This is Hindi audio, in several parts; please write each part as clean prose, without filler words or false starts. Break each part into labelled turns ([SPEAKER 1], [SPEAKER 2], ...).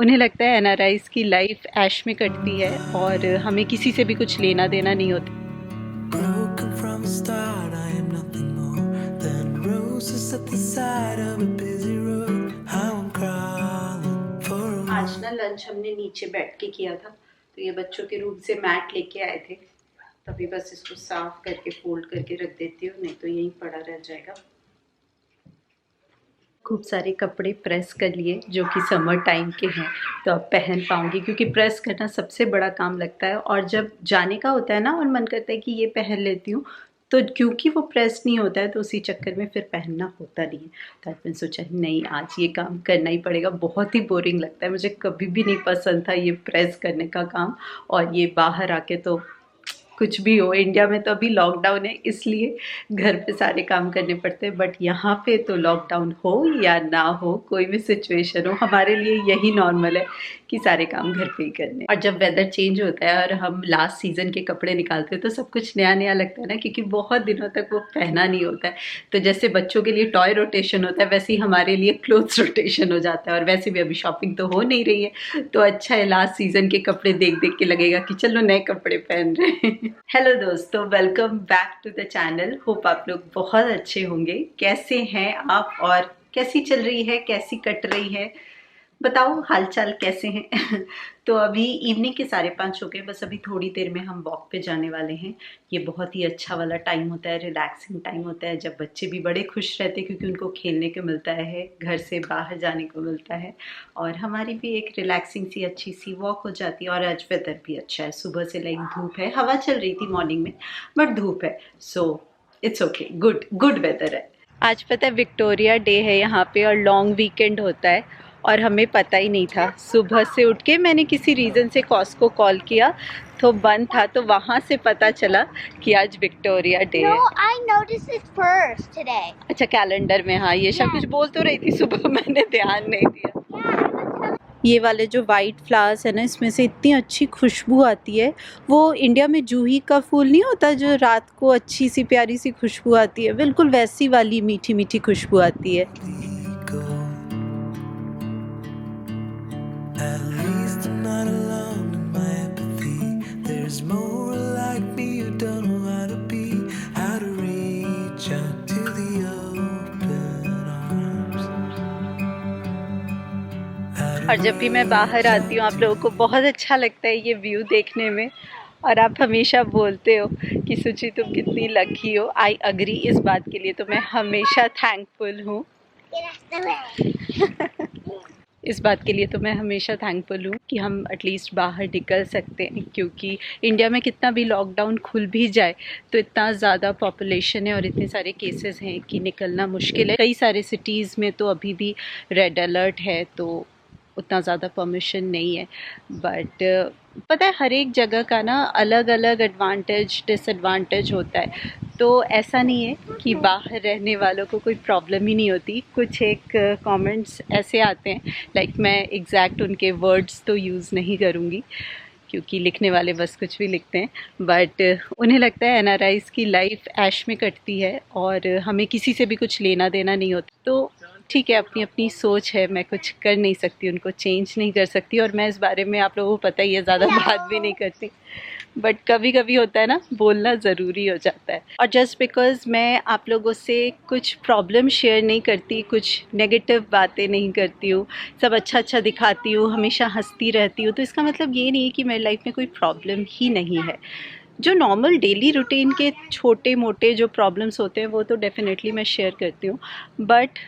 [SPEAKER 1] उन्हें लगता है एनआरआईज़ की लाइफ ऐश में कटती है और हमें किसी से भी कुछ लेना देना नहीं होता। आज ना लंच हमने नीचे बैठ के किया था, तो ये बच्चों के रूम से मैट लेके आए थे, तभी बस इसको साफ करके फोल्ड करके रख देती हूँ, नहीं तो यहीं पड़ा रह जाएगा। खूब सारे कपड़े प्रेस कर लिए जो कि समर टाइम के हैं, तो अब पहन पाऊँगी, क्योंकि प्रेस करना सबसे बड़ा काम लगता है। और जब जाने का होता है ना और मन करता है कि ये पहन लेती हूँ, तो क्योंकि वो प्रेस नहीं होता है तो उसी चक्कर में फिर पहनना होता नहीं है। तो आज मैंने सोचा नहीं, आज ये काम करना ही पड़ेगा। बहुत ही बोरिंग लगता है, मुझे कभी भी नहीं पसंद था ये प्रेस करने का काम। और ये बाहर आके तो कुछ भी हो, इंडिया में तो अभी लॉकडाउन है इसलिए घर पे सारे काम करने पड़ते हैं, बट यहाँ पे तो लॉकडाउन हो या ना हो, कोई भी सिचुएशन हो, हमारे लिए यही नॉर्मल है कि सारे काम घर पे ही करने। और जब वेदर चेंज होता है और हम लास्ट सीज़न के कपड़े निकालते हैं तो सब कुछ नया नया लगता है ना, क्योंकि बहुत दिनों तक वो पहना नहीं होता है। तो जैसे बच्चों के लिए टॉय रोटेशन होता है, वैसे ही हमारे लिए क्लोथ्स रोटेशन हो जाता है। और वैसे भी अभी शॉपिंग तो हो नहीं रही है, तो अच्छा है लास्ट सीज़न के कपड़े देख देख के लगेगा कि चलो नए कपड़े पहन रहे हैं। हेलो दोस्तों, welcome back to the channel. Hope आप लोग बहुत अच्छे होंगे। कैसे हैं आप और कैसी चल रही है, कैसी कट रही है, बताओ हालचाल कैसे हैं। तो अभी इवनिंग के 5:30 हो गए, बस अभी थोड़ी देर में हम वॉक पे जाने वाले हैं। ये बहुत ही अच्छा वाला टाइम होता है, रिलैक्सिंग टाइम होता है, जब बच्चे भी बड़े खुश रहते हैं क्योंकि उनको खेलने को मिलता है, घर से बाहर जाने को मिलता है, और हमारी भी एक रिलैक्सिंग सी अच्छी सी वॉक हो जाती है। और आज वेदर भी अच्छा है, सुबह से लाइक धूप है, हवा चल रही थी मॉर्निंग में बट धूप है, so it's okay, good weather है। आज पता है विक्टोरिया डे है यहाँ पे और लॉन्ग वीकेंड होता है, और हमें पता ही नहीं था। सुबह से उठ के मैंने किसी रीज़न से कॉस्को कॉल किया तो बंद था, तो वहाँ से पता चला कि आज विक्टोरिया डे है।
[SPEAKER 2] I noticed it first today.
[SPEAKER 1] अच्छा, कैलेंडर में, हाँ ये सब कुछ बोल तो रही थी सुबह, मैंने ध्यान नहीं दिया। ये वाले जो वाइट फ्लावर्स है ना, इसमें से इतनी अच्छी खुशबू आती है। वो इंडिया में जूही का फूल नहीं होता जो रात को अच्छी सी प्यारी सी खुशबू आती है, बिल्कुल वैसी वाली मीठी मीठी खुशबू आती है। और जब भी मैं बाहर आती हूँ आप लोगों को बहुत अच्छा लगता है ये व्यू देखने में, और आप हमेशा बोलते हो कि सुची तुम कितनी लकी हो। आई अग्री इस बात के लिए, तो मैं हमेशा थैंकफुल हूँ। इस बात के लिए तो मैं हमेशा थैंकफुल हूँ कि हम एटलीस्ट बाहर निकल सकते हैं, क्योंकि इंडिया में कितना भी लॉकडाउन खुल भी जाए तो इतना ज़्यादा पॉपुलेशन है और इतने सारे केसेस हैं कि निकलना मुश्किल है। कई सारे सिटीज़ में तो अभी भी रेड अलर्ट है, तो उतना ज़्यादा परमिशन नहीं है। बट पता है हर एक जगह का ना अलग अलग एडवांटेज डिसएडवांटेज होता है, तो ऐसा नहीं है कि बाहर रहने वालों को कोई प्रॉब्लम ही नहीं होती। कुछ एक कमेंट्स ऐसे आते हैं, लाइक मैं एग्जैक्ट उनके वर्ड्स तो यूज़ नहीं करूँगी क्योंकि लिखने वाले बस कुछ भी लिखते हैं, बट उन्हें लगता है एनआरआईज़ की लाइफ ऐश में कटती है और हमें किसी से भी कुछ लेना देना नहीं होता। तो ठीक है, अपनी अपनी सोच है, मैं कुछ कर नहीं सकती, उनको चेंज नहीं कर सकती, और मैं इस बारे में आप लोगों को पता ही है ज़्यादा बात भी नहीं करती, बट कभी कभी होता है ना, बोलना ज़रूरी हो जाता है। और जस्ट बिकॉज़ मैं आप लोगों से कुछ प्रॉब्लम शेयर नहीं करती, कुछ नेगेटिव बातें नहीं करती हूँ, सब अच्छा अच्छा दिखाती हूँ, हमेशा हंसती रहती हूँ, तो इसका मतलब ये नहीं है कि मेरी लाइफ में कोई प्रॉब्लम ही नहीं है। जो नॉर्मल डेली रूटीन के छोटे मोटे जो प्रॉब्लम्स होते हैं वो तो डेफिनेटली मैं शेयर करती हूँ, बट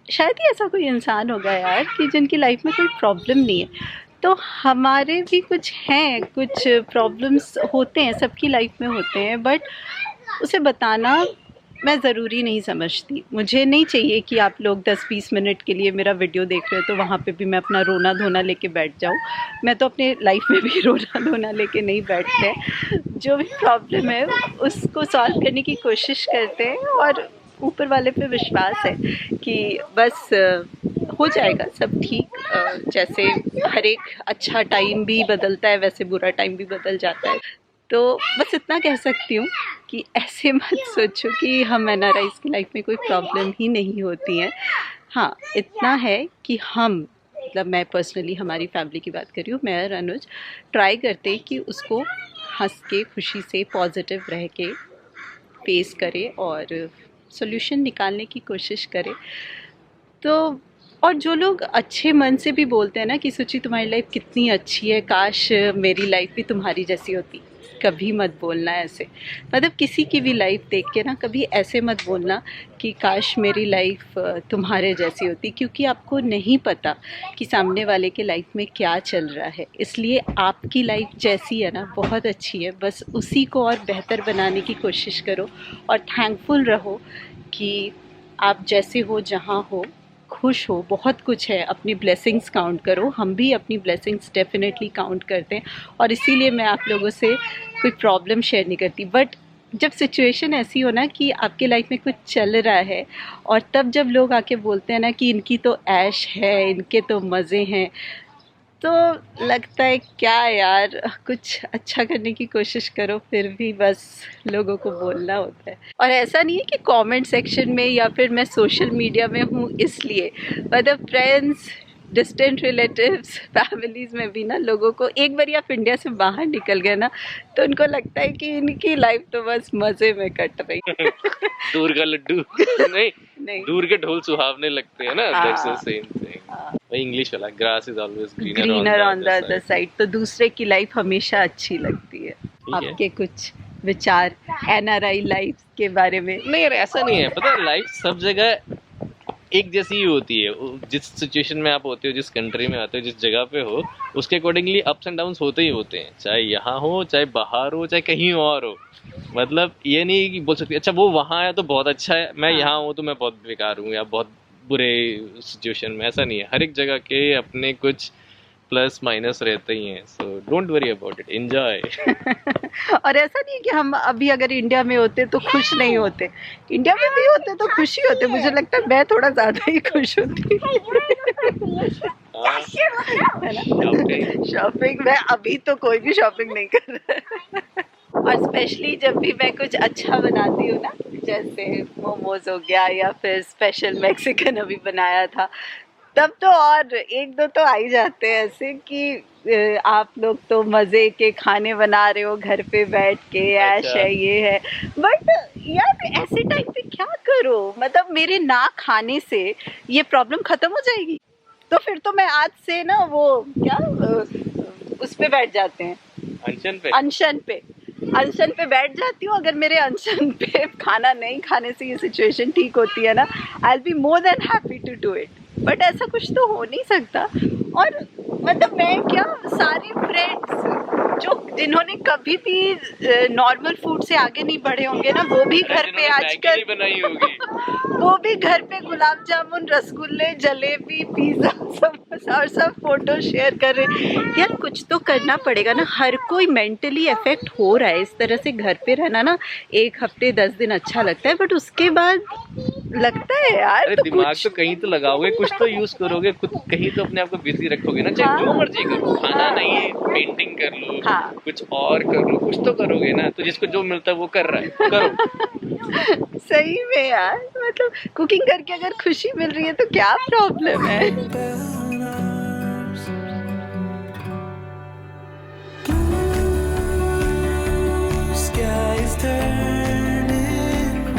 [SPEAKER 1] शायद ही ऐसा कोई इंसान होगा यार कि जिनकी लाइफ में कोई प्रॉब्लम नहीं है। तो हमारे भी कुछ हैं, कुछ प्रॉब्लम्स होते हैं, सबकी लाइफ में होते हैं, बट उसे बताना मैं ज़रूरी नहीं समझती। मुझे नहीं चाहिए कि आप लोग 10-20 मिनट के लिए मेरा वीडियो देख रहे हो तो वहाँ पे भी मैं अपना रोना धोना लेके बैठ जाऊँ। मैं तो अपने लाइफ में भी रोना धोना लेके नहीं बैठते। जो भी प्रॉब्लम है उसको सॉल्व करने की कोशिश करते हैं, और ऊपर वाले पे विश्वास है कि बस हो जाएगा सब ठीक। जैसे हर एक अच्छा टाइम भी बदलता है वैसे बुरा टाइम भी बदल जाता है। तो बस इतना कह सकती हूँ कि ऐसे मत सोचो कि हम एनआरआईज़ की लाइफ में कोई प्रॉब्लम ही नहीं होती है। हाँ, इतना है कि हम मतलब मैं पर्सनली हमारी फैमिली की बात कर रही हूँ, मैं और अनुज ट्राई करते हैं कि उसको हंस के खुशी से पॉजिटिव रह के फेस करे और सोल्यूशन निकालने की कोशिश करे। तो और जो लोग अच्छे मन से भी बोलते हैं ना कि सुचि तुम्हारी लाइफ कितनी अच्छी है, काश मेरी लाइफ भी तुम्हारी जैसी होती, कभी मत बोलना ऐसे। मतलब किसी की भी लाइफ देख के ना कभी ऐसे मत बोलना कि काश मेरी लाइफ तुम्हारे जैसी होती, क्योंकि आपको नहीं पता कि सामने वाले के लाइफ में क्या चल रहा है। इसलिए आपकी लाइफ जैसी है ना बहुत अच्छी है, बस उसी को और बेहतर बनाने की कोशिश करो और थैंकफुल रहो कि आप जैसे हो, जहाँ हो, खुश हो। बहुत कुछ है, अपनी ब्लेसिंग्स काउंट करो। हम भी अपनी ब्लेसिंग्स डेफिनेटली काउंट करते हैं और इसीलिए मैं आप लोगों से कोई प्रॉब्लम शेयर नहीं करती। बट जब सिचुएशन ऐसी हो ना कि आपके लाइफ में कुछ चल रहा है और तब जब लोग आके बोलते हैं ना कि इनकी तो ऐश है, इनके तो मज़े हैं, तो लगता है क्या यार, कुछ अच्छा करने की कोशिश करो, फिर भी बस लोगों को बोलना होता है। और ऐसा नहीं है कि कमेंट सेक्शन में या फिर मैं सोशल मीडिया में हूँ इसलिए, मतलब फ्रेंड्स, डिस्टेंट रिलेटिव्स, फैमिलीज़ में भी ना लोगों को एक बार आप इंडिया से बाहर निकल गए ना तो उनको लगता है कि इनकी लाइफ तो बस मज़े में कट रही है।
[SPEAKER 3] दूर का लड्डू नहीं, दूर के ढोल सुहावने लगते हैं ना, दैट्स द सेम थिंग। वही इंग्लिश वाला, grass is always
[SPEAKER 1] greener on the other side. तो दूसरे की लाइफ हमेशा अच्छी लगती है। आपके कुछ विचार एनआरआई लाइफ के बारे में?
[SPEAKER 3] नहीं यार, ऐसा नहीं है, पता है लाइफ सब जगह एक जैसी ही होती है। जिस सिचुएशन में आप होते हो, जिस कंट्री में आते हो, जिस जगह पे हो, उसके अकॉर्डिंगली अप्स एंड डाउन्स होते ही होते हैं, चाहे यहाँ हो, चाहे बाहर हो, चाहे कहीं और हो। मतलब ये नहीं कि बोल सकते अच्छा वो वहाँ है तो बहुत अच्छा है, मैं यहाँ हूँ तो मैं बहुत बेकार हूँ या बहुत बुरे सिचुएशन में। ऐसा नहीं है, हर एक जगह के अपने कुछ प्लस माइनस रहते ही हैं। So don't worry about it, enjoy.
[SPEAKER 1] और ऐसा नहीं है कि हम अभी अगर इंडिया में होते तो खुश नहीं होते, इंडिया में भी होते तो खुश ही होते। मुझे लगता है मैं थोड़ा ज़्यादा ही खुश होती। शॉपिंग मैं अभी तो कोई भी शॉपिंग नहीं कर रहा है। और स्पेशली जब भी मैं कुछ अच्छा बनाती हूँ ना, जैसे मोमोज हो गया या फिर स्पेशल मैक्सिकन अभी बनाया था, तब तो और एक दो तो आ ही जाते हैं ऐसे कि आप लोग तो मज़े के खाने बना रहे हो घर पे बैठ के, ऐश है, ये है। बट यार ऐसे टाइम पे क्या करो, मतलब मेरे ना खाने से ये प्रॉब्लम ख़त्म हो जाएगी? तो फिर तो मैं आज से ना वो क्या उस पे बैठ जाते हैं, अनशन पे बैठ जाती हूँ। अगर मेरे अनशन पे खाना नहीं खाने से ये सिचुएशन ठीक होती है ना, I will be more than happy to do it. But ऐसा कुछ तो हो नहीं सकता। और मतलब मैं क्या, सारे फ्रेंड्स जिन्होंने कभी भी नॉर्मल फूड से आगे नहीं बढ़े होंगे ना, वो भी घर पे आजकल बनाई होगी। वो भी घर पे गुलाब जामुन, रसगुल्ले, जलेबी, पिज़्ज़ा समोसा और सब फोटो शेयर कर रहे। यार कुछ तो करना पड़ेगा ना, हर कोई मेंटली अफेक्ट हो रहा है। इस तरह से घर पे रहना ना 1 हफ्ते 10 दिन अच्छा लगता है, बट उसके बाद लगता है यार तो
[SPEAKER 3] दिमाग तो कहीं तो लगाओगे, कुछ तो यूज करोगे, खुद कहीं तो अपने आप को बिजी रखोगे ना। चाहे जो मर्जी करो, खाना नहीं है, पेंटिंग कर लो, कुछ और कर लो, कुछ तो करोगे ना। तो जिसको जो मिलता है वो कर रहा है, करो।
[SPEAKER 1] सही में यार, मतलब कुकिंग करके अगर खुशी मिल रही है तो क्या प्रॉब्लम है।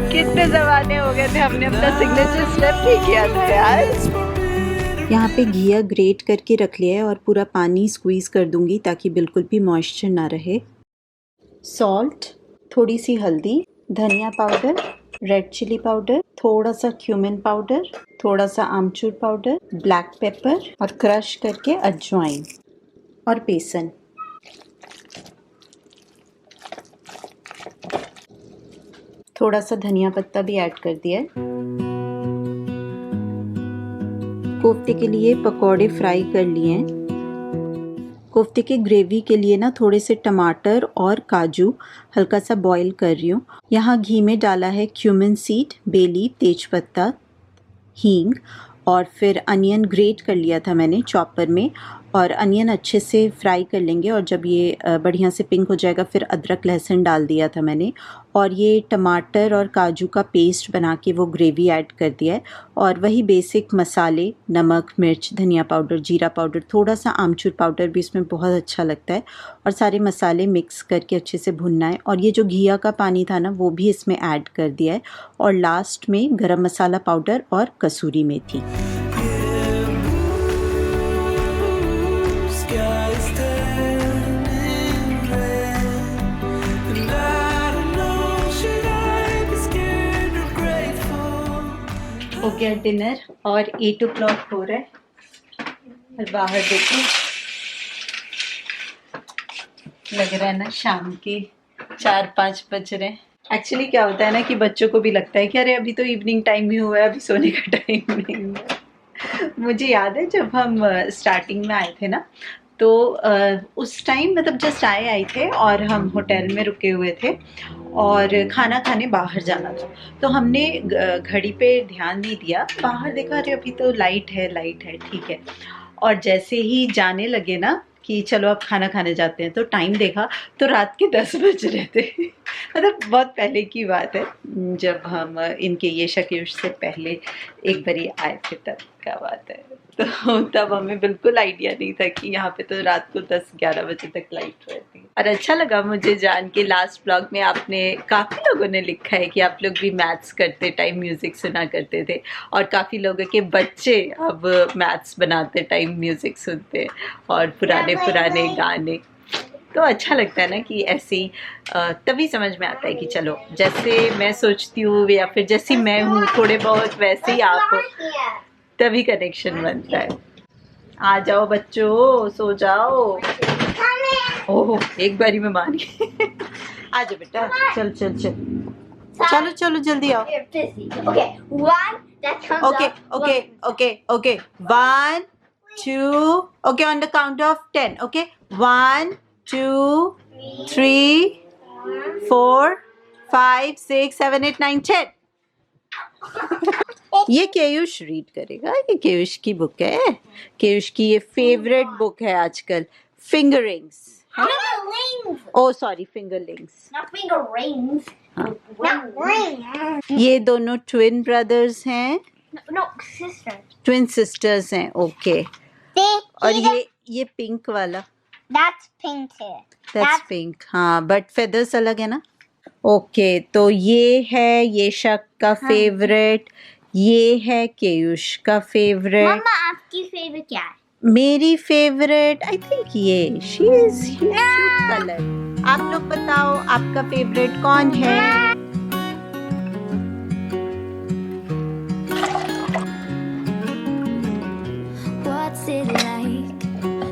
[SPEAKER 1] कितने ज़माने हो गए थे हमने अपना सिग्नेचर स्टेप नहीं किया था यार।
[SPEAKER 4] यहाँ पे घिया ग्रेट करके रख लिया है और पूरा पानी स्क्वीज़ कर दूंगी ताकि बिल्कुल भी मॉइस्चर ना रहे। सॉल्ट, थोड़ी सी हल्दी, धनिया पाउडर, रेड चिली पाउडर, थोड़ा सा क्यूमिन पाउडर, थोड़ा सा आमचूर पाउडर, ब्लैक पेपर और क्रश करके अजवाइन और बेसन। थोड़ा सा धनिया पत्ता भी ऐड कर दिया है। कोफ्ते के लिए पकौड़े फ्राई कर लिए हैं। कोफ्ते के ग्रेवी के लिए ना थोड़े से टमाटर और काजू हल्का सा बॉईल कर रही हूँ। यहाँ घी में डाला है क्यूमिन सीड, बे लीफ, तेजपत्ता, हींग और फिर अनियन ग्रेट कर लिया था मैंने चॉपर में, और अनियन अच्छे से फ्राई कर लेंगे। और जब ये बढ़िया से पिंक हो जाएगा फिर अदरक लहसुन डाल दिया था मैंने, और ये टमाटर और काजू का पेस्ट बना के वो ग्रेवी ऐड कर दिया है। और वही बेसिक मसाले, नमक, मिर्च, धनिया पाउडर, जीरा पाउडर, थोड़ा सा आमचूर पाउडर भी इसमें बहुत अच्छा लगता है, और सारे मसाले मिक्स करके अच्छे से भुनना है। और ये जो घिया का पानी था ना वो भी इसमें ऐड कर दिया है। और लास्ट में गरम मसाला पाउडर और कसूरी मेथी। हो गया डिनर और 8 o'clock हो रहा है, और बाहर देखो लग रहा है ना शाम के 4-5 बज रहे हैं। एक्चुअली क्या होता है ना कि बच्चों को भी लगता है कि अरे अभी तो इवनिंग टाइम ही हुआ है, अभी सोने का टाइम नहीं हुआ। मुझे याद है जब हम स्टार्टिंग में आए थे ना, तो उस टाइम मतलब जस्ट आए थे और हम होटल में रुके हुए थे और खाना खाने बाहर जाना था। तो हमने घड़ी पे ध्यान नहीं दिया, बाहर देखा अरे अभी तो लाइट है ठीक है। और जैसे ही जाने लगे ना कि चलो अब खाना खाने जाते हैं, तो टाइम देखा तो रात के 10 बज रहे थे। मतलब बहुत पहले की बात है, जब हम इनके ये शकीश से पहले एक बारी आए थे तब का बात है। तो तब हमें बिल्कुल आइडिया नहीं था कि यहाँ पे तो रात को 10-11 बजे तक लाइट रहती है। और अच्छा लगा मुझे जान के, लास्ट ब्लॉग में आपने काफ़ी लोगों ने लिखा है कि आप लोग भी मैथ्स करते टाइम म्यूज़िक सुना करते थे, और काफ़ी लोगों के बच्चे अब मैथ्स बनाते टाइम म्यूज़िक सुनते हैं और पुराने गाने। तो अच्छा लगता है ना कि ऐसे ही तभी समझ में आता है कि चलो जैसे मैं सोचती हूँ या फिर जैसी मैं हूँ थोड़े बहुत वैसे ही आप हो, तभी कनेक्शन बनता है। आ जाओ बच्चों, सो जाओ। ओह एक बारी में मान गई। आ जाओ बेटा, चल चलो जल्दी आओ।
[SPEAKER 2] Okay, one that comes
[SPEAKER 4] Okay. 1, 2. Okay, on the count of 10. Okay, 1, 2, 3, 4, 5, 6, 7, 8, 9, 10. ये केयुष रीड करेगा, ये केयुष की बुक है, केयुष की ये फेवरेट बुक है आजकल, फिंगरिंग्स है ना?
[SPEAKER 2] Fingerlings,
[SPEAKER 4] oh sorry, fingerlings.
[SPEAKER 2] not finger rings.
[SPEAKER 4] हाँ।
[SPEAKER 2] Not rings.
[SPEAKER 4] ये दोनों ट्विन ब्रदर्स हैं,
[SPEAKER 2] No, sisters.
[SPEAKER 4] ट्विन सिस्टर्स हैं। ओके। और ये पिंक वाला,
[SPEAKER 2] That's pink too.
[SPEAKER 4] That's pink. हाँ बट फेदर्स अलग है ना। ओके, तो ये है येशक का फेवरेट, ये है केयुष का फेवरेट।
[SPEAKER 2] मम्मा आपकी फेवरेट क्या है?
[SPEAKER 4] मेरी फेवरेट आई थिंक ये शी इज क्यूट कलर। आप लोग बताओ आपका फेवरेट कौन है?
[SPEAKER 5] What's it like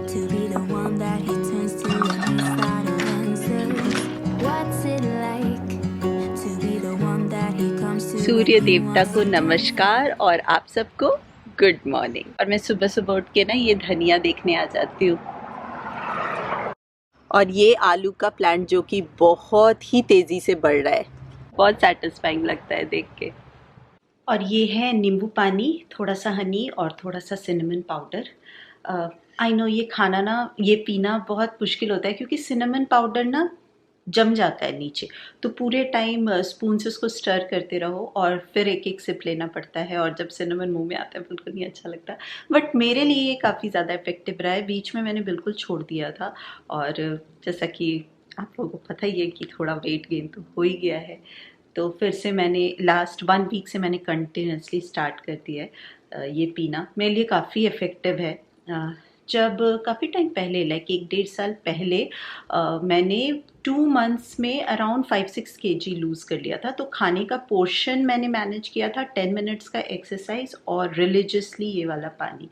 [SPEAKER 5] to be the one that he turns to when his battle answers? What's it like to be the one that he comes to?
[SPEAKER 1] सूर्य देवता को नमस्कार और आप सबको गुड मॉर्निंग। और मैं सुबह सुबह उठ के ना ये धनिया देखने आ जाती हूँ, और ये आलू का प्लांट जो कि बहुत ही तेज़ी से बढ़ रहा है, बहुत सेटिस्फाइंग लगता है देख के।
[SPEAKER 4] और ये है नींबू पानी, थोड़ा सा हनी और थोड़ा सा सिनेमन पाउडर। आई नो ये खाना ना, ये पीना बहुत मुश्किल होता है क्योंकि सिनेमन पाउडर ना जम जाता है नीचे, तो पूरे टाइम स्पून से उसको स्टर करते रहो और फिर एक एक सिप लेना पड़ता है, और जब सिनेमन मुंह में आता है बिल्कुल नहीं अच्छा लगता। बट मेरे लिए ये काफ़ी ज़्यादा इफेक्टिव रहा है। बीच में मैंने बिल्कुल छोड़ दिया था, और जैसा कि आप लोगों को पता ही है कि थोड़ा वेट गेन तो हो ही गया है, तो फिर से मैंने लास्ट 1 वीक से मैंने कंटिन्यूसली स्टार्ट कर दिया है ये पीना। मेरे लिए काफ़ी इफ़ेक्टिव है। जब काफ़ी टाइम पहले, लाइक 1-1.5 साल पहले, मैंने 2 मंथ्स में अराउंड 5-6 kg लूज़ कर लिया था। तो खाने का पोर्शन मैंने मैनेज किया था, 10 मिनट्स का एक्सरसाइज और रिलीजियसली ये वाला पानी।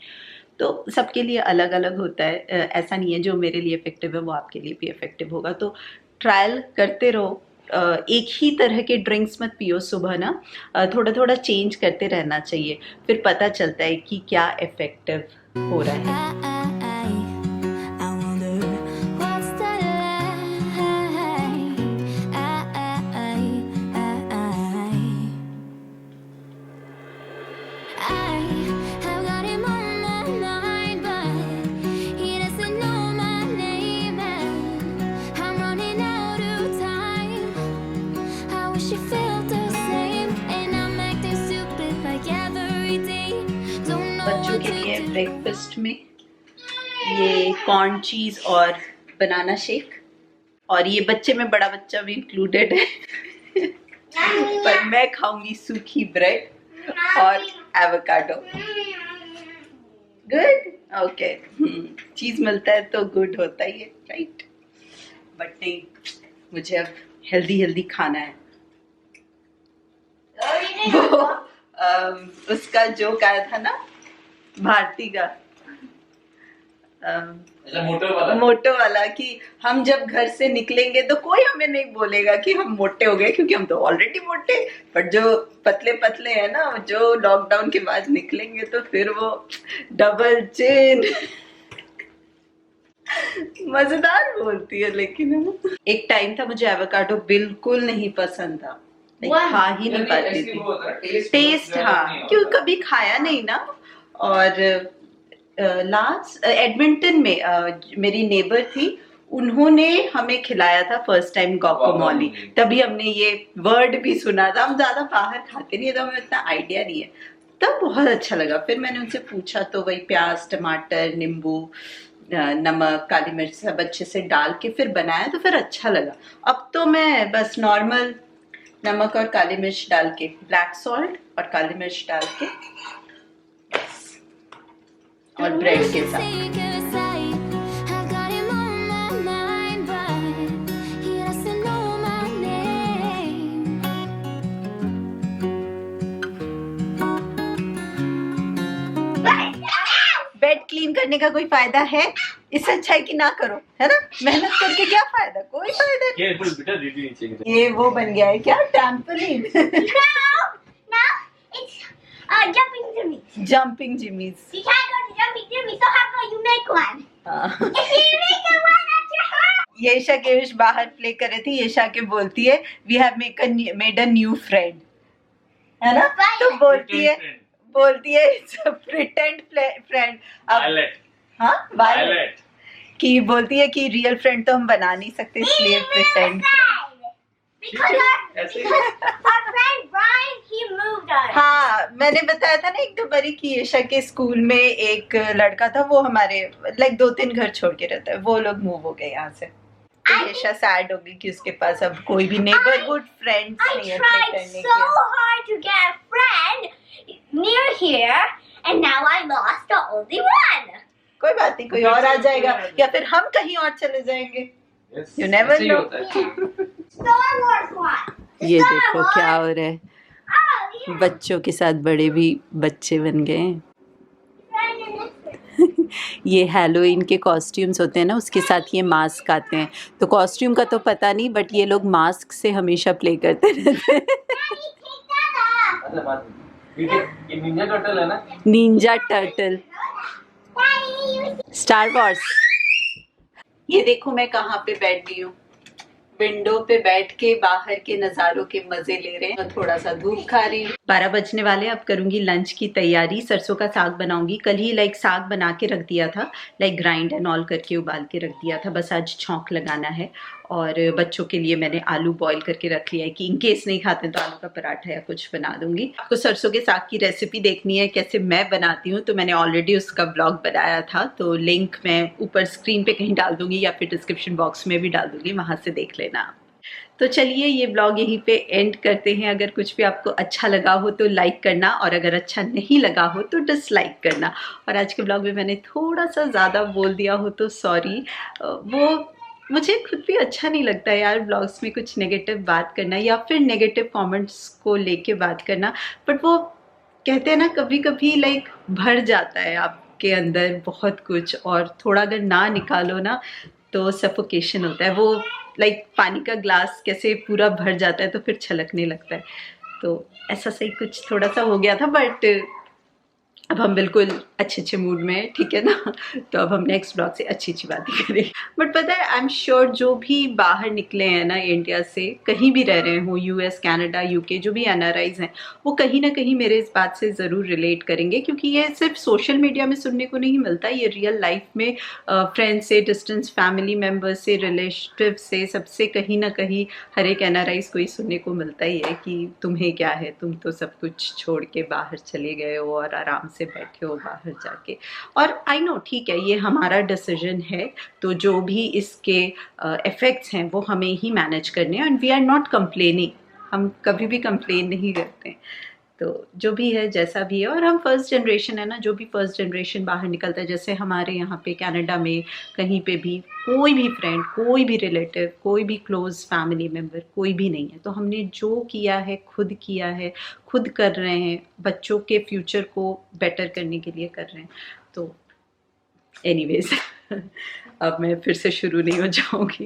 [SPEAKER 4] तो सबके लिए अलग अलग होता है, ऐसा नहीं है जो मेरे लिए इफ़ेक्टिव है वो आपके लिए भी इफ़ेक्टिव होगा। तो ट्रायल करते रहो, एक ही तरह के ड्रिंक्स मत पियो सुबह ना, थोड़ा थोड़ा चेंज करते रहना चाहिए, फिर पता चलता है कि क्या इफ़ेक्टिव हो रहा है।
[SPEAKER 5] I wonder what's the like. I have got him on my mind, but he doesn't
[SPEAKER 4] breakfast में ये कॉर्न चीज़ और बनाना शेक, और ये बच्चे में बड़ा बच्चा भी इंक्लूडेड है पर मैं खाऊंगी सूखी ब्रेड और एवोकाडो। Good, okay. चीज़ मिलता है तो गुड होता ही है, राइट? बट नहीं, मुझे अब हेल्दी हेल्दी खाना है। वो उसका जोक आया था ना भारती का, मोटो वाला, कि हम जब घर से निकलेंगे तो कोई हमें नहीं बोलेगा कि हम मोटे हो गए, क्योंकि हम तो ऑलरेडी मोटे, बट जो पतले पतले हैं ना, जो लॉकडाउन के बाद निकलेंगे तो फिर वो डबल चिन। मजेदार बोलती है लेकिन, है ना? एक टाइम था मुझे एवोकाडो बिल्कुल नहीं पसंद था, खा ही नहीं पाती थी। टेस्ट, हाँ, क्यों कभी खाया नहीं ना। और लास्ट एडमिंटन में मेरी नेबर थी, उन्होंने हमें खिलाया था फर्स्ट टाइम गुआकामोली, तभी हमने ये वर्ड भी सुना था। हम ज्यादा बाहर खाते नहीं है तो हमें इतना आइडिया नहीं है, तब बहुत अच्छा लगा। फिर मैंने उनसे पूछा तो वही प्याज, टमाटर, नींबू, नमक, काली मिर्च सब अच्छे से डाल के फिर बनाया तो फिर अच्छा लगा। अब तो मैं बस नॉर्मल नमक और काली मिर्च डाल के, ब्लैक सॉल्ट और काली मिर्च डाल के, और ब्रेड के साथ। बेड क्लीन करने का कोई फायदा है? इससे अच्छा है कि ना करो, है ना? मेहनत करके क्या फायदा? कोई फायदा नहीं। ये वो बन गया है क्या, trampoline?
[SPEAKER 2] No, it's jumping jimmies.
[SPEAKER 4] Jumping Jimmy's.
[SPEAKER 2] You can't go to jumping jimmies, so how about you make one? If you make a one at your house.
[SPEAKER 4] Yesha केविश बाहर प्ले कर रही थी, येशा के बोलती है we have made a new friend, है ना? तो बोलती है इट्स अ प्रिटेंड फ्रेंड। हाँ, वायलेट की बोलती है कि रियल फ्रेंड तो हम बना नहीं सकते, इसलिए pretend.
[SPEAKER 2] Because our friend Brian, he moved us.
[SPEAKER 4] हाँ, मैंने बताया था ना एक दो बारी कि येशा के स्कूल में एक लड़का था, वो हमारे लाइक 2-3 घर छोड़ के रहता है, वो लोग मूव हो गए यहाँ से। तो येशा सैड हो गई कि उसके पास अब कोई भी नेबरहुड फ्रेंड्स नहीं है
[SPEAKER 2] I tried
[SPEAKER 4] करने
[SPEAKER 2] so
[SPEAKER 4] के।
[SPEAKER 2] hard to get a friend near here, and now I lost the only one.
[SPEAKER 4] कोई बात नहीं, कोई और आ जाएगा, या फिर हम कहीं और चले जाएंगे। You never know.
[SPEAKER 2] Star Wars one.
[SPEAKER 4] ये
[SPEAKER 2] Star
[SPEAKER 4] देखो
[SPEAKER 2] Wars.
[SPEAKER 4] क्या हो रहा है,
[SPEAKER 2] Oh, yeah.
[SPEAKER 4] बच्चों के साथ बड़े भी बच्चे बन गए हैं।
[SPEAKER 2] Friend in this one.
[SPEAKER 4] ये हैलोवीन के कॉस्ट्यूम्स होते हैं ना, उसके साथ ये मास्क आते हैं, तो कॉस्ट्यूम का तो पता नहीं, बट ये लोग मास्क से हमेशा प्ले करते रहते हैं।
[SPEAKER 2] Daddy, take that up.
[SPEAKER 3] ये निंजा टर्टल है ना?
[SPEAKER 4] Ninja turtle,
[SPEAKER 2] Daddy, you
[SPEAKER 4] star Wars. ये देखो मैं कहाँ पे बैठ गई हूँ, विंडो पे बैठ के बाहर के नज़ारों के मजे ले रहे हैं, थोड़ा सा धूप खा रही हूँ। 12 बजने वाले, अब करूंगी लंच की तैयारी। सरसों का साग बनाऊंगी, कल ही लाइक साग बना के रख दिया था, लाइक ग्राइंड एंड ऑल करके उबाल के रख दिया था, बस आज छौंक लगाना है। और बच्चों के लिए मैंने आलू बॉईल करके रख लिया है कि इन केस नहीं खाते तो आलू का पराठा या कुछ बना दूंगी। आपको सरसों के साग की रेसिपी देखनी है कैसे मैं बनाती हूँ, तो मैंने ऑलरेडी उसका ब्लॉग बनाया था, तो लिंक मैं ऊपर स्क्रीन पे कहीं डाल दूंगी या फिर डिस्क्रिप्शन बॉक्स में भी डाल दूंगी, वहाँ से देख लेना। तो चलिए ये ब्लॉग यहीं पे एंड करते हैं। अगर कुछ भी आपको अच्छा लगा हो तो लाइक करना, और अगर अच्छा नहीं लगा हो तो डिसलाइक करना। और आज के ब्लॉग में मैंने थोड़ा सा ज़्यादा बोल दिया हो तो सॉरी, वो मुझे खुद भी अच्छा नहीं लगता यार ब्लॉग्स में कुछ नेगेटिव बात करना या फिर नेगेटिव कमेंट्स को लेके बात करना, बट वो कहते हैं ना कभी कभी लाइक भर जाता है आपके अंदर बहुत कुछ, और थोड़ा अगर ना निकालो ना तो सफोकेशन होता है। वो लाइक पानी का ग्लास कैसे पूरा भर जाता है तो फिर छलकने लगता है, तो ऐसा सही कुछ थोड़ा सा हो गया था, बट अब हम बिल्कुल अच्छे मूड में हैं, ठीक है ना? तो अब हम नेक्स्ट ब्लॉग से अच्छी बातें करें। बट पता है आई एम श्योर जो भी बाहर निकले हैं ना इंडिया से, कहीं भी रह रहे हो, यूएस, कनाडा, यूके, जो भी NRIs हैं, वो कहीं ना कहीं मेरे इस बात से ज़रूर रिलेट करेंगे, क्योंकि ये सिर्फ सोशल मीडिया में सुनने को नहीं मिलता, ये रियल लाइफ में फ्रेंड्स से, डिस्टेंस फैमिली मेम्बर्स से, रिलेटिव से, सबसे कहीं ना कहीं हर एक NRIs को ही सुनने को मिलता ही है कि तुम्हें क्या है, तुम तो सब कुछ छोड़ के बाहर चले गए हो और आराम
[SPEAKER 1] से बैठे हो बाहर जाके। और आई नो ठीक है, ये हमारा डिसीजन है, तो जो भी इसके इफ़ेक्ट्स हैं वो हमें ही मैनेज करने हैं, and we are not complaining, हम कभी भी कंप्लेन नहीं करते हैं। तो जो भी है जैसा भी है, और हम फर्स्ट जनरेशन है ना, जो भी फर्स्ट जनरेशन बाहर निकलता है, जैसे हमारे यहाँ पे कनाडा में कहीं पे भी कोई भी फ्रेंड, कोई भी रिलेटिव, कोई भी क्लोज फैमिली मेम्बर कोई भी नहीं है, तो हमने जो किया है खुद किया है, खुद कर रहे हैं, बच्चों के फ्यूचर को बेटर करने के लिए कर रहे हैं। तो एनीवेज अब मैं फिर से शुरू नहीं हो जाऊंगी,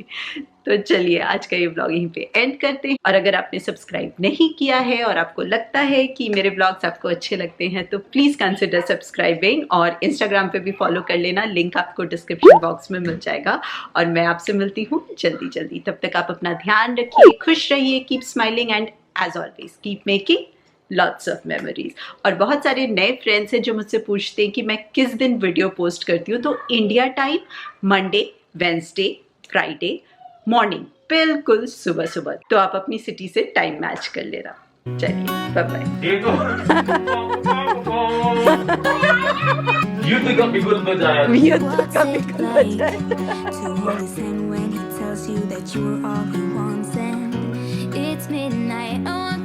[SPEAKER 1] तो चलिए आज का ये ब्लॉग यहीं पे एंड करते हैं। और अगर आपने सब्सक्राइब नहीं किया है और आपको लगता है कि मेरे ब्लॉग्स आपको अच्छे लगते हैं तो प्लीज़ कंसिडर सब्सक्राइबिंग, और इंस्टाग्राम पे भी फॉलो कर लेना, लिंक आपको डिस्क्रिप्शन बॉक्स में मिल जाएगा। और मैं आपसे मिलती हूँ जल्दी जल्दी, तब तक आप अपना ध्यान रखिए, खुश रहिए, keep smiling, and as always keep making lots of memories. और बहुत सारे नए फ्रेंड्स हैं जो मुझसे पूछते हैं कि मैं किस दिन वीडियो पोस्ट करती हूँ, तो India time Monday, Wednesday, Friday morning, बिल्कुल सुबह सुबह। तो आप अपनी सिटी से टाइम मैच कर लेना। चलिए बाय बाय।
[SPEAKER 3] युद्ध का बिगुल बजाया।
[SPEAKER 5] What's it like to hold his hand when he tells you that you're all he wants, and it's midnight? Oh,